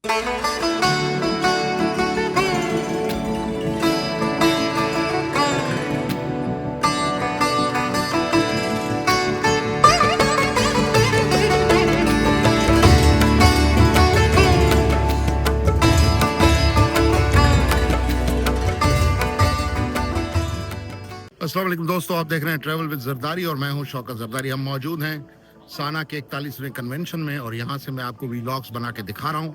अस्सलाम वालेकुम दोस्तों, आप देख रहे हैं ट्रैवल विद जरदारी और मैं हूं शौकत जरदारी। हम मौजूद हैं साना के 41वें कन्वेंशन में और यहां से मैं आपको वीलॉग्स बना के दिखा रहा हूं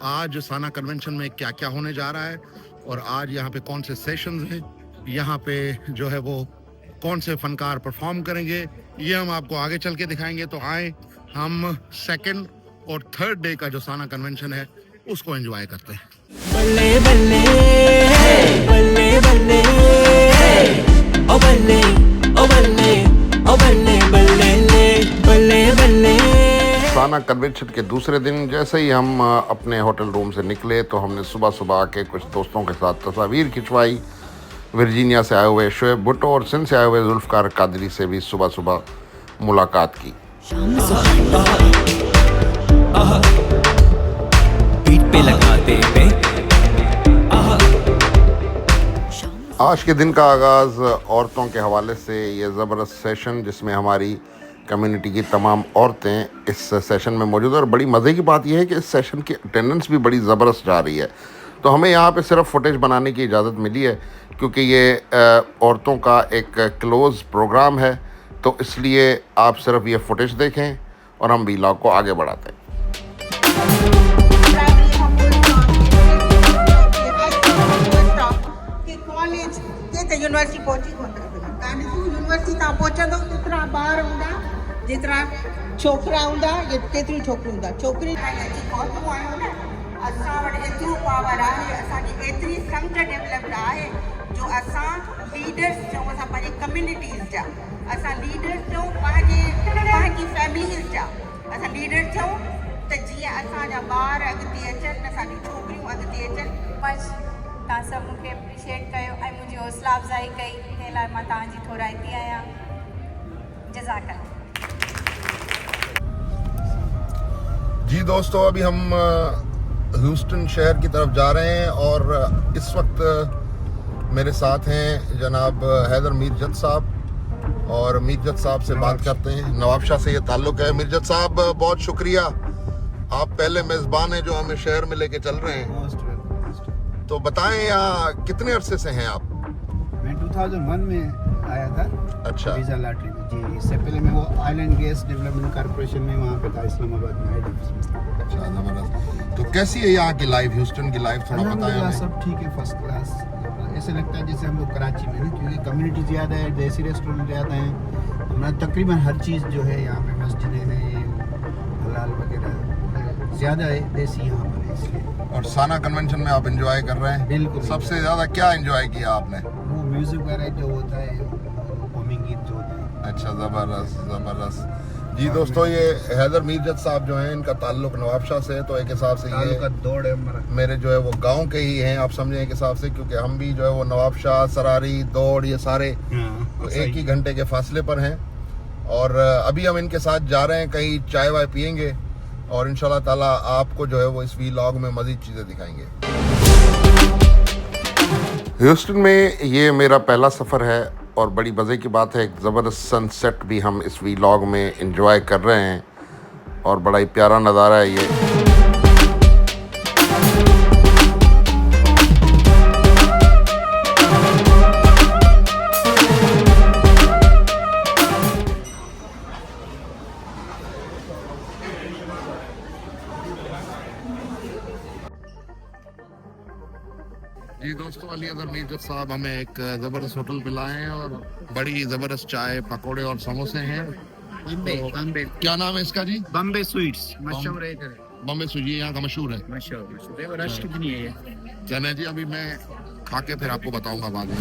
आज साना कन्वेंशन में क्या क्या होने जा रहा है और आज यहां पे कौन से सेशंस हैं, यहां पे जो है वो कौन से फनकार परफॉर्म करेंगे, ये हम आपको आगे चल के दिखाएंगे। तो आए हम सेकंड और थर्ड डे का जो साना कन्वेंशन है उसको एंजॉय करते हैं। बल्ले बल्ले बल्ले बल्ले ओ बल्ले ओ बल्ले ओ बल्ले बल्ले बल्ले बल्ले। साना कन्वेंशन के दूसरे दिन जैसे ही हम अपने होटल रूम से निकले तो हमने सुबह सुबह आके कुछ दोस्तों के साथ तस्वीर खिंचवाई। वर्जीनिया से आए हुए शोएब भुट्टो और सिंध से आए हुए जुल्फकार कादरी से भी सुबह सुबह मुलाकात की। पीठ पे लगाते पे आज के दिन का आगाज़ औरतों के हवाले से ये ज़बरदस्त सेशन जिसमें हमारी कम्युनिटी की तमाम औरतें इस सेशन में मौजूद है। और बड़ी मज़े की बात यह है कि इस सेशन की अटेंडेंस भी बड़ी ज़बरदस्त जा रही है। तो हमें यहाँ पे सिर्फ फुटेज बनाने की इजाज़त मिली है क्योंकि ये औरतों का एक क्लोज़ प्रोग्राम है, तो इसलिए आप सिर्फ ये फुटेज देखें और हम वीलॉग को आगे बढ़ाते हैं। यूनिवर्सिटी पहुंची यूनिवर्सिटी तव्हां पहुचंदो केतिरा ॿार हूंदा, जेतिरा छोकिरा हूंदा, केतिरियूं छोकिरियूं हूंदा। छोकिरियूं अची पहुचूं आहियूं न, असां वटि एतिरो पावर आहे, असांजी एतिरी सम्झ डेवलप्ड आहे जो असां लीडर्स चऊं, असां पंहिंजी कम्युनिटीज़ जा, असां लीडर्स चऊं पंहिंजी फैमिलीज़ जा, असां लीडर चऊं त जीअं असांजा ॿार अॻिते अचनि, असांजी छोकिरियूं अॻिते अचनि। तव्हां सभु मूंखे एप्रिशिएट कयो ऐं मुंहिंजी हौसला अफ़ज़ाई कई, तंहिं लाइ मां तव्हांजी थोराइती आहियां। जज़ाकल्लाह। जी दोस्तों, अभी हम ह्यूस्टन शहर की तरफ जा रहे हैं और इस वक्त मेरे साथ हैं जनाब हैदर मीरजत साहब और मीरजत साहब से बात करते हैं। नवाबशाह से ये ताल्लुक़ है। मीरजत साहब बहुत शुक्रिया, आप पहले मेज़बान हैं जो हमें शहर में लेके चल रहे हैं। तो बताएं यहाँ कितने अरसे से हैं आप? मैं 2001 में आया था। अच्छा। वीज़ा लॉटरी में। जी, इससे पहले मैं वो आइलैंड गैस डेवलपमेंट कॉर्पोरेशन में वहाँ पे था, इस्लामाबाद में हेड ऑफिस में। अच्छा, ज़बरदस्त। तो कैसी है यहाँ की लाइफ, ह्यूस्टन की लाइफ, थोड़ा बताएं हमें। सब ठीक है, फर्स्ट क्लास। ऐसे लगता है जैसे हम लोग कराची में ना, क्योंकि कम्युनिटी ज़्यादा है, देसी रेस्टोरेंट ज़्यादा हैं, हमारा तकरीबन हर चीज़ जो है यहाँ पे, मस्जिदें हैं, हलाल वगैरह ज़्यादा है, देसी यहाँ पर है, इसलिए। और साना कन्वेंशन में आप एंजॉय कर रहे हैं? बिल्कुल। सबसे ज़्यादा क्या एंजॉय किया आपने? वो म्यूज़िक वगैरह जो होता है, कॉमिक गीत जो होता है। अच्छा, ज़बरदस्त ज़बरदस्त। जी दोस्तों, ये हैदर मीरजत साहब जो हैं, इनका ताल्लुक नवाबशाह से है, तो एक हिसाब से ये दौड़ है हमारा, मेरे जो है वो गांव के ही हैं, आप समझें एक हिसाब से, क्योंकि हम भी जो है वो नवाबशाह, सरारी, दौड़, ये सारे तो एक ही घंटे के फासले पर हैं। और अभी हम इनके साथ जा रहे हैं, कहीं चाय वाय पियेंगे और इंशाल्लाह ताला आपको जो है वो इस वीलॉग में मज़ीद चीज़ें दिखाएंगे। ह्यूस्टन में ये मेरा पहला सफ़र है और बड़ी मज़े की बात है, एक ज़बरदस्त सनसेट भी हम इस वीलॉग में एंजॉय कर रहे हैं और बड़ा ही प्यारा नज़ारा है ये। जी दोस्तों, अली अजहर मीरजत साहब हमें एक ज़बरदस्त होटल पे लाए हैं और बड़ी ज़बरदस्त चाय, पकोड़े और समोसे हैं। बम्बे क्या नाम है इसका जी? बम्बे स्वीट्स मशहूर है, बम्बे स्वीट्स यहाँ का मशहूर है। मशहूर रश कितनी है ये? चलें जी, अभी मैं खा के फिर आपको बताऊंगा बाद में।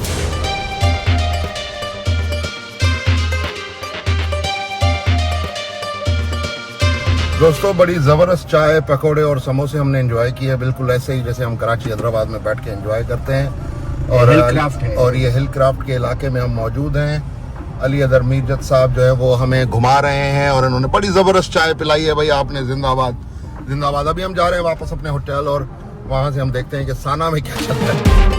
दोस्तों, बड़ी ज़बरदस्त चाय, पकोड़े और समोसे हमने एंजॉय किए, बिल्कुल ऐसे ही जैसे हम कराची हैदराबाद में बैठ के एंजॉय करते हैं। और ये हिल क्राफ्ट के इलाके में हम मौजूद हैं। अली अजहर मीरजत साहब जो है वो हमें घुमा रहे हैं और इन्होंने बड़ी ज़बरदस्त चाय पिलाई है। भाई आपने जिंदाबाद। जिंदाबाद। अभी हम जा रहे हैं वापस अपने होटल और वहां से हम देखते हैं कि साना में क्या चल रहा है।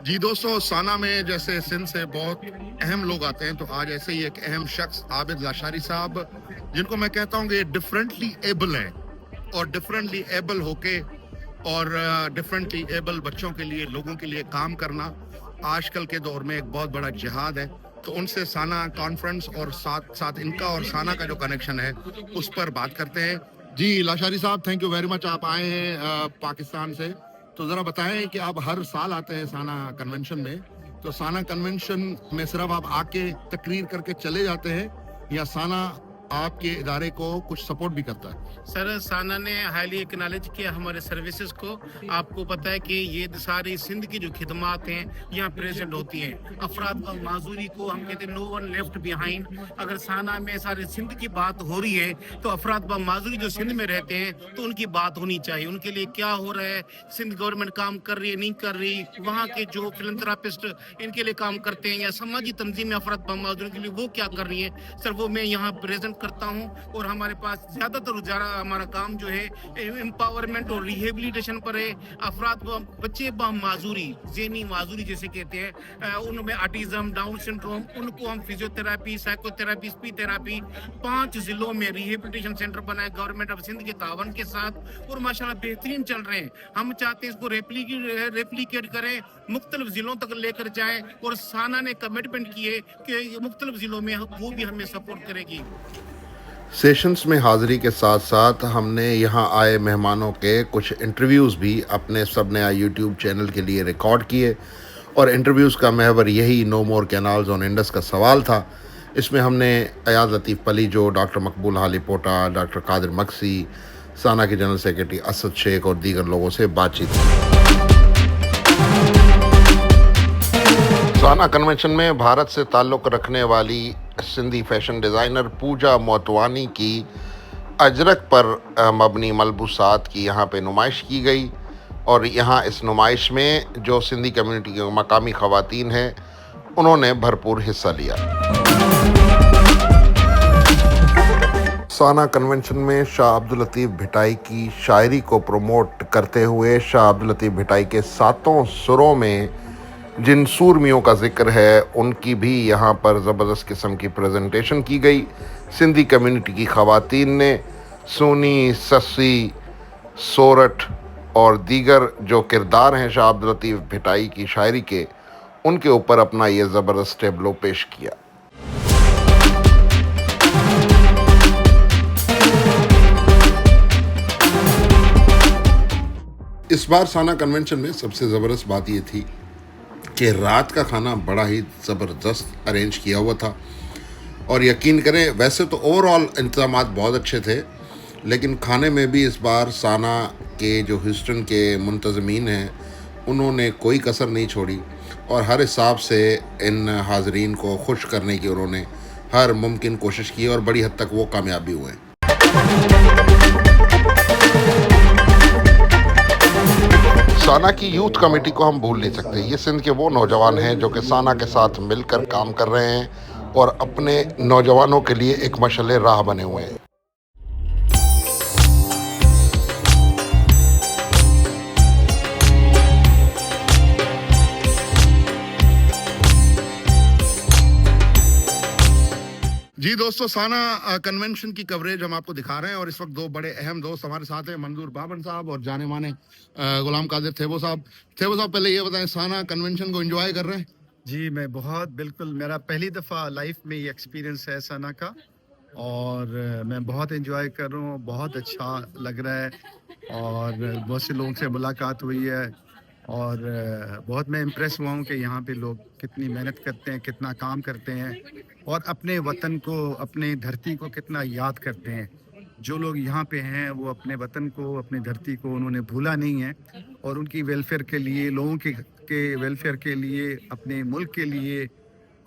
जी दोस्तों, साना में जैसे सिंध से बहुत अहम लोग आते हैं, तो आज ऐसे ही एक अहम शख्स आबिद लाशारी साहब, जिनको मैं कहता हूँ कि डिफरेंटली एबल हैं और डिफरेंटली एबल होके और डिफरेंटली एबल बच्चों के लिए, लोगों के लिए काम करना आजकल के दौर में एक बहुत बड़ा जिहाद है। तो उनसे साना कॉन्फ्रेंस और साथ साथ इनका और साना का जो कनेक्शन है उस पर बात करते हैं। जी लाशारी साहब, थैंक यू वेरी मच, आप आए हैं पाकिस्तान से। तो ज़रा बताएं कि आप हर साल आते हैं साना कन्वेंशन में, तो साना कन्वेंशन में सिर्फ आप आके तकरीर करके चले जाते हैं या साना आपके इदारे को कुछ सपोर्ट भी करता है? सर, साना ने हाईली एक्नॉलेज किया हमारे सर्विसेज को। आपको पता है कि ये सारी सिंध की जो खिदमात हैं यहाँ प्रेजेंट होती हैं। अफराद और माजूरी को हम कहते हैं नो वन लेफ्ट बिहाइंड। अगर साना में सारे सिंध की बात हो रही है तो अफराद व माजूरी जो सिंध में रहते हैं तो उनकी बात होनी चाहिए। उनके लिए क्या हो रहा है, सिंध गवर्नमेंट काम कर रही है नहीं कर रही, वहाँ के जो फिलंथ्रापिस्ट इनके लिए काम करते हैं या समाजी तंजीमें अफराद व माजूरी के लिए वो क्या कर रही है, सर वो मैं यहाँ प्रेजेंट करता हूँ। और हमारे पास ज़्यादातर हमारा काम जो है एम्पावरमेंट और रिहेबिलिटेशन पर है। अफराद बच्चे ब माजूरी, ज़हनी माजूरी जैसे कहते हैं, उनमें ऑटिज्म, डाउन सिंड्रोम, उनको हम फिजियोथेरापी, साइकोथेरापी, स्पीच थेरापी 5 जिलों में रिहेबिलिटेशन सेंटर बनाए गवर्नमेंट ऑफ सिंध के तावन के साथ और माशाल्लाह बेहतरीन चल रहे हैं। हम चाहते हैं इसको रेप्लिकेट करें, मुख्तलिफ जिलों तक लेकर जाएं और साना ने कमिटमेंट किए कि मुख्तलिफ जिलों में वो भी हमें सपोर्ट करेगी। सेशंस में हाज़िरी के साथ साथ हमने यहाँ आए मेहमानों के कुछ इंटरव्यूज़ भी अपने सब नया यूट्यूब चैनल के लिए रिकॉर्ड किए और इंटरव्यूज़ का महवर यही no more canals on Indus का सवाल था। इसमें हमने अयाज लतीफ़ पलीजो, डॉक्टर मकबूल हाली पोटा, डॉक्टर कादिर मक्सी, साना के जनरल सेक्रेटरी असद शेख और दीगर लोगों से बातचीत की। साना कन्वेंशन में भारत से ताल्लुक़ रखने वाली सिंधी फैशन डिज़ाइनर पूजा मोतवानी की अजरक पर मबनी मलबूसात की यहाँ पे नुमाइश की गई और यहाँ इस नुमाइश में जो सिंधी कम्युनिटी की मकामी ख़वातीन हैं उन्होंने भरपूर हिस्सा लिया। साना कन्वेंशन में शाह अब्दुल लतीफ़ भिटाई की शायरी को प्रमोट करते हुए शाह अब्दुल लतीफ़ भिटाई के 7 सुरों में जिन सूरमियों का जिक्र है उनकी भी यहाँ पर ज़बरदस्त किस्म की प्रेजेंटेशन की गई। सिंधी कम्युनिटी की ख़वातीन ने सूनी, सस्सी, सोरठ और दीगर जो किरदार हैं शाह अब्दुल लतीफ़ भिटाई की शायरी के, उनके ऊपर अपना ये ज़बरदस्त टेबलो पेश किया। इस बार साना कन्वेंशन में सबसे ज़बरदस्त बात ये थी कि रात का खाना बड़ा ही ज़बरदस्त अरेंज किया हुआ था और यकीन करें वैसे तो ओवरऑल इंतज़ामात बहुत अच्छे थे, लेकिन खाने में भी इस बार साना के जो ह्यूस्टन के मुंतज़मीन हैं उन्होंने कोई कसर नहीं छोड़ी और हर हिसाब से इन हाज़रीन को खुश करने की उन्होंने हर मुमकिन कोशिश की और बड़ी हद तक वो कामयाब भी हुए। साना की यूथ कमेटी को हम भूल नहीं सकते। ये सिंध के वो नौजवान हैं जो कि साना के साथ मिलकर काम कर रहे हैं और अपने नौजवानों के लिए एक मशाल राह बने हुए हैं। जी दोस्तों, साना कन्वेंशन की कवरेज हम आपको दिखा रहे हैं और इस वक्त 2 बड़े अहम दोस्त हमारे साथ हैं, मंजूर बाबन साहब और जाने माने गुलाम कादिर थेबो साहब। थेबो साहब, पहले ये बताएं, साना कन्वेंशन को एंजॉय कर रहे हैं? जी मैं बहुत, बिल्कुल मेरा पहली दफ़ा लाइफ में ये एक्सपीरियंस है साना का और मैं बहुत एंजॉय कर रहा हूँ, बहुत अच्छा लग रहा है और बहुत से लोगों से मुलाकात हुई है और बहुत मैं इम्प्रेस हुआ हूँ कि यहाँ पे लोग कितनी मेहनत करते हैं, कितना काम करते हैं और अपने वतन को, अपने धरती को कितना याद करते हैं। जो लोग यहाँ पे हैं वो अपने वतन को, अपनी धरती को उन्होंने भूला नहीं है और उनकी वेलफेयर के लिए, लोगों के वेलफेयर के लिए, अपने मुल्क के लिए,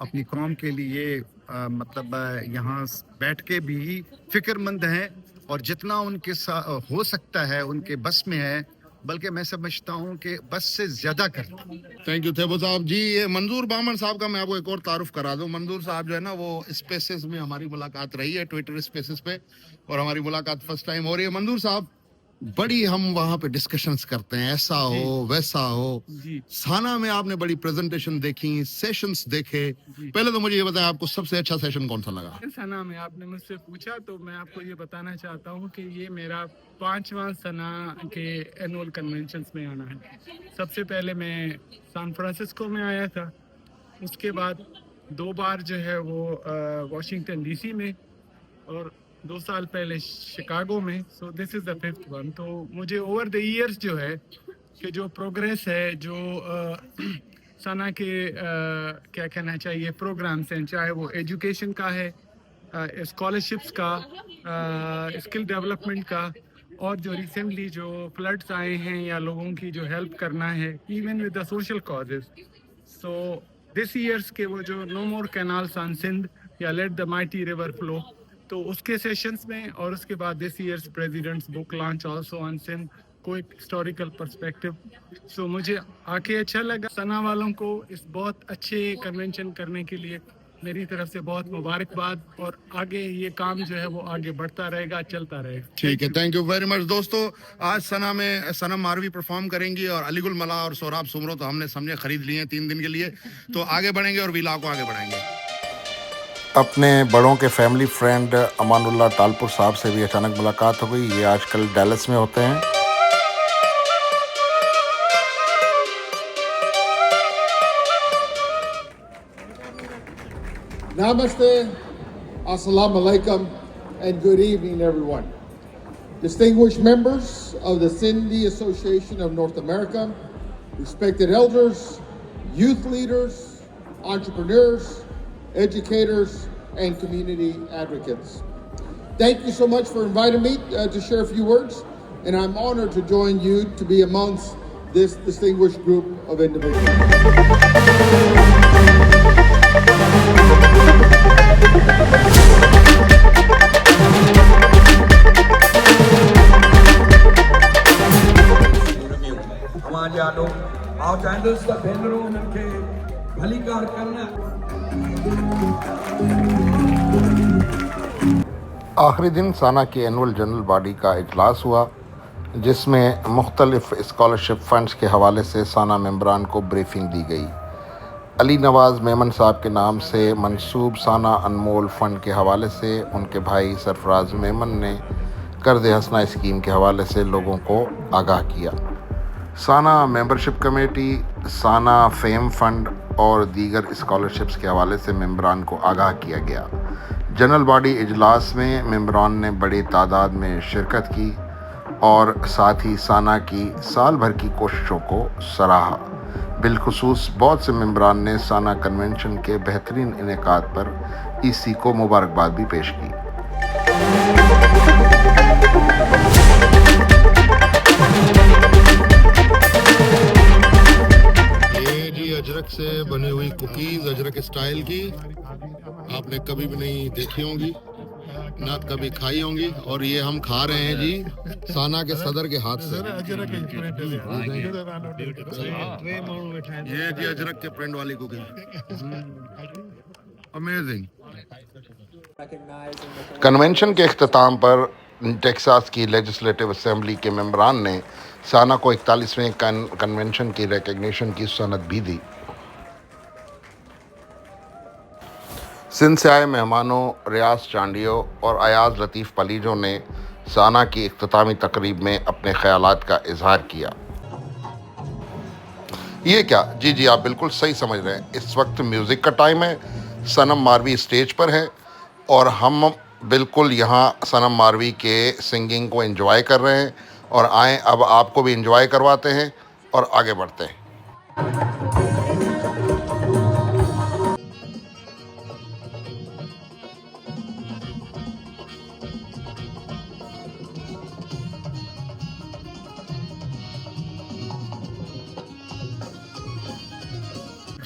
अपनी कौम के लिए मतलब यहाँ बैठ के भी फ़िक्रमंद हैं और जितना उनके साथ हो सकता है, उनके बस में है, बल्कि मैं समझता हूँ कि बस से ज्यादा करता हूँ। थैंक यू थेबो साहब जी। ये मंजूर बामन साहब का मैं आपको एक और तारुफ करा दूं। मंजूर साहब जो है ना वो स्पेसेस में हमारी मुलाकात रही है, ट्विटर स्पेसेस पे, और हमारी मुलाकात फर्स्ट टाइम हो रही है। मंजूर साहब, बड़ी हम वहाँ पे डिस्कशंस करते हैं, ऐसा हो वैसा हो। साना में आपने बड़ी प्रेजेंटेशन देखी, सेशंस देखे, पहले तो मुझे ये बताएं आपको सबसे अच्छा सेशन कौन सा लगा? सना में आपने मुझसे पूछा तो मैं आपको ये बताना चाहता हूँ कि ये मेरा 5वां सना के एनुअल कन्वेंशंस में आना है। सबसे पहले मैं सैन फ्रांसिस्को में आया था, उसके बाद 2 बार जो है वो वाशिंगटन डीसी में, और 2 साल पहले शिकागो में। So this is the 5th one. तो मुझे ओवर द ईयर्स जो है कि जो प्रोग्रेस है, जो सना के क्या कहना चाहिए प्रोग्राम्स हैं, चाहे वो एजुकेशन का है, स्कॉलरशिप्स का, स्किल डेवलपमेंट का, और जो रिसेंटली जो फ्लड्स आए हैं या लोगों की जो हेल्प करना है, even with the social causes. So this years के वो जो no more canals on Sindh या let the mighty river flow, तो उसके सेशंस में, और उसके बाद this years presidents book launch also on Sindh, को एक हिस्टोरिकल पर्सपेक्टिव। सो मुझे आके अच्छा लगा। सना वालों को इस बहुत अच्छे कन्वेंशन करने के लिए मेरी तरफ से बहुत मुबारकबाद, और आगे ये काम जो है वो आगे बढ़ता रहेगा, चलता रहेगा। ठीक है, थैंक यू वेरी मच। दोस्तों, आज सना में सनम मारवी परफॉर्म करेंगी और अलीगुल मला और सोराब सुमरो तो हमने समझे खरीद लिए हैं 3 दिन के लिए। तो आगे बढ़ेंगे और विला को आगे बढ़ाएंगे। अपने बड़ों के फैमिली फ्रेंड अमानुल्लाह टालपुर साहब से भी अचानक मुलाकात हो गई। ये आजकल डैलस में होते हैं। Namaste, Assalamu alaikum, and good evening, everyone. Distinguished members of the Sindhi Association of North America, respected elders, youth leaders, entrepreneurs, educators, and community advocates. Thank you so much for inviting me to share a few words, and I'm honored to join you to be amongst this distinguished group of individuals. आखिरी दिन साना की annual general body का इजलास हुआ, जिसमें मुख्तलिफ scholarship funds के हवाले से साना मेंबरान को ब्रीफिंग दी गई। अली नवाज़ मेमन साहब के नाम से मंसूब साना अनमोल फ़ंड के हवाले से उनके भाई सरफराज मेमन ने कर्ज़ हसना स्कीम के हवाले से लोगों को आगाह किया। साना मेंबरशिप कमेटी, साना फेम फ़ंड और दीगर स्कॉलरशिप्स के हवाले से मेंबरान को आगाह किया गया। जनरल बॉडी इजलास में मेंबरान ने बड़ी तादाद में शिरकत की और साथ ही साना की साल भर की कोशिशों को सराहा। बिलखुसूस बहुत से मेंबरान ने साना कन्वेंशन के बेहतरीन इनेकाद पर ईसी को मुबारकबाद भी पेश की। ये जी अजरक से बनी हुई कुकीज, अजरक स्टाइल की, आपने कभी भी नहीं देखी होंगी, ना कभी खाई होंगी, और ये हम खा रहे हैं जी साना के सदर के हाथ से। ये जी अजरक के प्रिंट वाली कुकीज, अमेजिंग। कन्वेंशन के अख्ताम पर टेक्सास की लेजिस्लेटिव असेंबली के मेंबरान ने साना को 41वें कन्वेंशन की रिकग्निशन की सनद भी दी। सिंध से आए मेहमानों रियाज चांडियो और अयाज लतीफ़ पलीजो ने साना की इख्तितामी तकरीब में अपने ख़यालात का इजहार किया। ये क्या? जी आप बिल्कुल सही समझ रहे हैं। इस वक्त म्यूज़िक का टाइम है। सनम मारवी स्टेज पर है और हम बिल्कुल यहाँ सनम मारवी के सिंगिंग को एंजॉय कर रहे हैं। और आएँ अब आपको भी एंजॉय करवाते हैं और आगे बढ़ते हैं।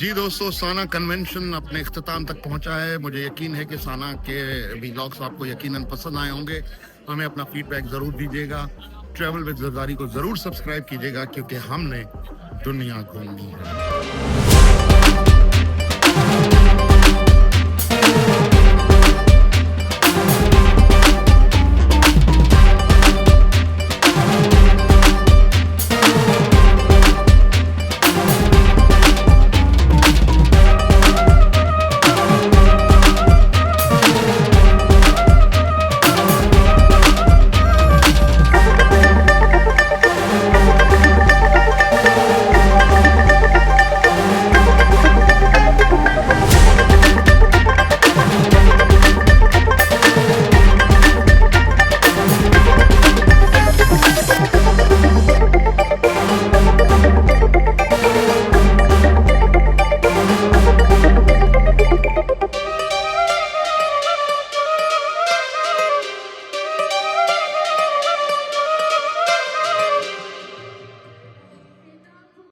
जी दोस्तों, साना कन्वेंशन अपने इख्तिताम तक पहुंचा है। मुझे यकीन है कि साना के व्लॉग्स आपको यकीनन पसंद आए होंगे। हमें अपना फीडबैक ज़रूर दीजिएगा ट्रैवल विद जरदारी को जरूर सब्सक्राइब कीजिएगा क्योंकि हमने दुनिया घूमनी है।